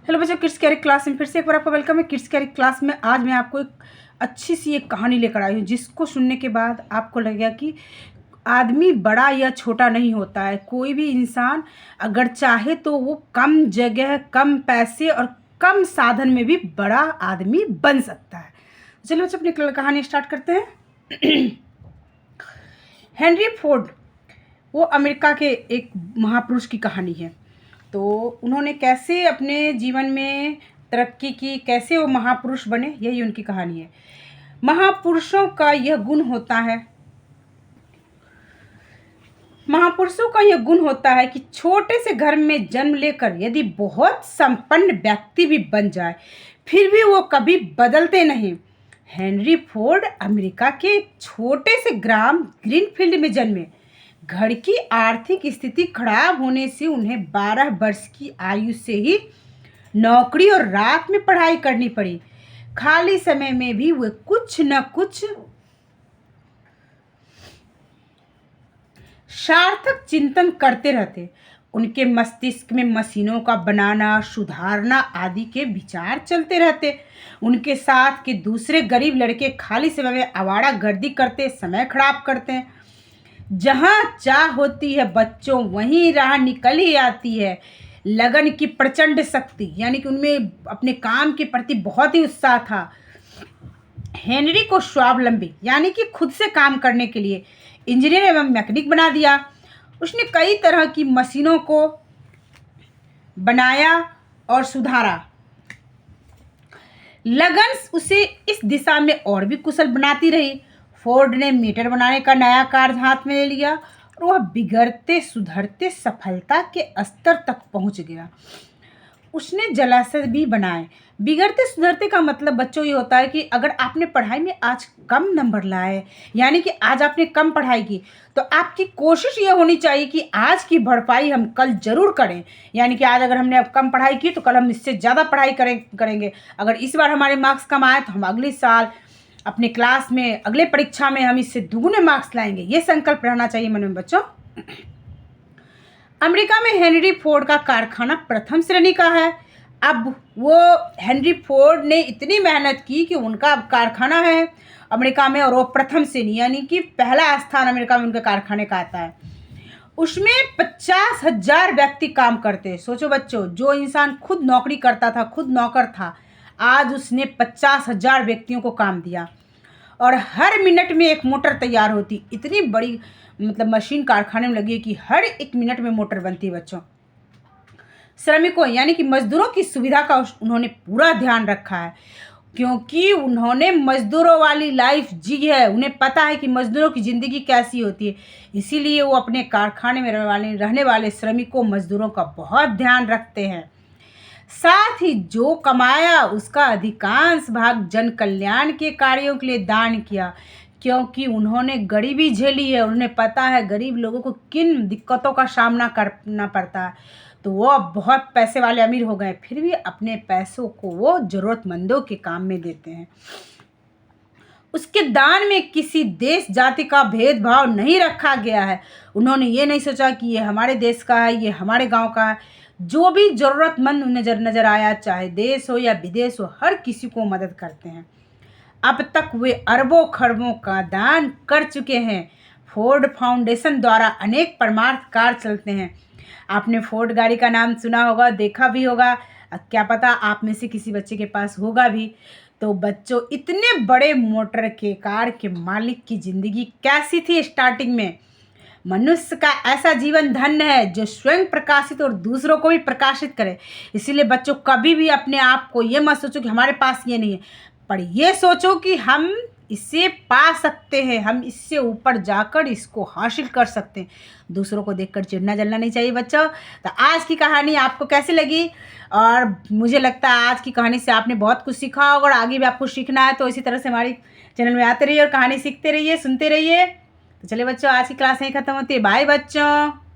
Hello बच्चों, kids carry class में फिर से एक बार आपका वेलकम है। किड्स कैरी क्लास में आज मैं आपको एक अच्छी सी एक कहानी लेकर आई हूँ, जिसको सुनने के बाद आपको लगेगा कि आदमी बड़ा या छोटा नहीं होता है। कोई भी इंसान अगर चाहे तो वो कम जगह, कम पैसे और कम साधन में भी बड़ा आदमी बन सकता है। चलिए बच्चों, अपनी कहानी स्टार्ट करते हैं। हेनरी फोर्ड वो अमेरिका के एक महापुरुष की कहानी है। तो उन्होंने कैसे अपने जीवन में तरक्की की, कैसे वो महापुरुष बने, यही उनकी कहानी है। महापुरुषों का यह गुण होता है कि छोटे से घर में जन्म लेकर यदि बहुत संपन्न व्यक्ति भी बन जाए, फिर भी वो कभी बदलते नहीं। हेनरी फोर्ड अमेरिका के एक छोटे से ग्राम ग्रीनफील्ड में जन्मे। घर की आर्थिक स्थिति खराब होने से उन्हें 12 वर्ष की आयु से ही नौकरी और रात में पढ़ाई करनी पड़ी। खाली समय में भी वे कुछ न कुछ सार्थक चिंतन करते रहते। उनके मस्तिष्क में मशीनों का बनाना, सुधारना आदि के विचार चलते रहते। उनके साथ के दूसरे गरीब लड़के खाली समय में आवारागर्दी करते, समय खराब करते। जहाँ चाह होती है बच्चों, वहीं राह निकल ही आती है। लगन की प्रचंड शक्ति, यानी कि उनमें अपने काम के प्रति बहुत ही उत्साह था। हेनरी को स्वावलंबी, यानी कि खुद से काम करने के लिए इंजीनियर एवं मैकेनिक बना दिया। उसने कई तरह की मशीनों को बनाया और सुधारा। लगन उसे इस दिशा में और भी कुशल बनाती रही। फोर्ड ने मीटर बनाने का नया कार्य हाथ में ले लिया और वह बिगड़ते सुधरते सफलता के स्तर तक पहुंच गया। उसने जलाशय भी बनाए। बिगड़ते सुधरते का मतलब बच्चों ये होता है कि अगर आपने पढ़ाई में आज कम नंबर लाए, यानी कि आज आपने कम पढ़ाई की, तो आपकी कोशिश ये होनी चाहिए कि आज की भरपाई हम कल जरूर करें। यानी कि आज अगर हमने अब कम पढ़ाई की तो कल हम इससे ज़्यादा पढ़ाई करेंगे। अगर इस बार हमारे मार्क्स कम आए तो हम अगले साल अपने क्लास में अगले परीक्षा में हम इससे दुगुने मार्क्स लाएंगे। ये संकल्प रहना चाहिए मन में बच्चों। अमेरिका में हेनरी फोर्ड का कारखाना प्रथम श्रेणी का है। अब वो हेनरी फोर्ड ने इतनी मेहनत की कि उनका कारखाना है अमेरिका में, और वो प्रथम श्रेणी, यानी कि पहला स्थान अमेरिका में उनके कारखाने का आता है। उसमें 50,000 व्यक्ति काम करते हैं। सोचो बच्चों, जो इंसान खुद नौकरी करता था, खुद नौकर था, आज उसने 50,000 व्यक्तियों को काम दिया। और हर मिनट में एक मोटर तैयार होती। इतनी बड़ी मशीन कारखाने में लगी है कि हर एक मिनट में मोटर बनती है बच्चों। श्रमिकों, यानी कि मजदूरों की सुविधा का उन्होंने पूरा ध्यान रखा है, क्योंकि उन्होंने मजदूरों वाली लाइफ जी है। उन्हें पता है कि मजदूरों की ज़िंदगी कैसी होती है। इसीलिए वो अपने कारखाने में रहने वाले श्रमिकों, मजदूरों का बहुत ध्यान रखते हैं। साथ ही जो कमाया उसका अधिकांश भाग जन कल्याण के कार्यों के लिए दान किया, क्योंकि उन्होंने गरीबी झेली है। उन्हें पता है गरीब लोगों को किन दिक्कतों का सामना करना पड़ता है। तो वो अब बहुत पैसे वाले अमीर हो गए, फिर भी अपने पैसों को वो ज़रूरतमंदों के काम में देते हैं। उसके दान में किसी देश जाति का भेदभाव नहीं रखा गया है। उन्होंने ये नहीं सोचा कि ये हमारे देश का है, ये हमारे गांव का है। जो भी ज़रूरतमंद नज़र आया, चाहे देश हो या विदेश हो, हर किसी को मदद करते हैं। अब तक वे अरबों खरबों का दान कर चुके हैं। फोर्ड फाउंडेशन द्वारा अनेक परमार्थ कार्य चलते हैं। आपने फोर्ड गाड़ी का नाम सुना होगा, देखा भी होगा, क्या पता आप में से किसी बच्चे के पास होगा भी। तो बच्चों, इतने बड़े मोटर के कार के मालिक की ज़िंदगी कैसी थी स्टार्टिंग में। मनुष्य का ऐसा जीवन धन्य है जो स्वयं प्रकाशित और दूसरों को भी प्रकाशित करे। इसीलिए बच्चों, कभी भी अपने आप को ये मत सोचो कि हमारे पास ये नहीं है, पर ये सोचो कि हम इसे पा सकते हैं, हम इससे ऊपर जाकर इसको हासिल कर सकते हैं। दूसरों को देखकर चिढ़ना जलना नहीं चाहिए बच्चों। तो आज की कहानी आपको कैसी लगी? और मुझे लगता है आज की कहानी से आपने बहुत कुछ सीखा होगा, और आगे भी आपको सीखना है तो इसी तरह से हमारी चैनल में आते रहिए और कहानी सीखते रहिए, सुनते रहिए। तो चलिए बच्चों, आज की क्लास यहीं ख़त्म होती है। बाय बच्चों।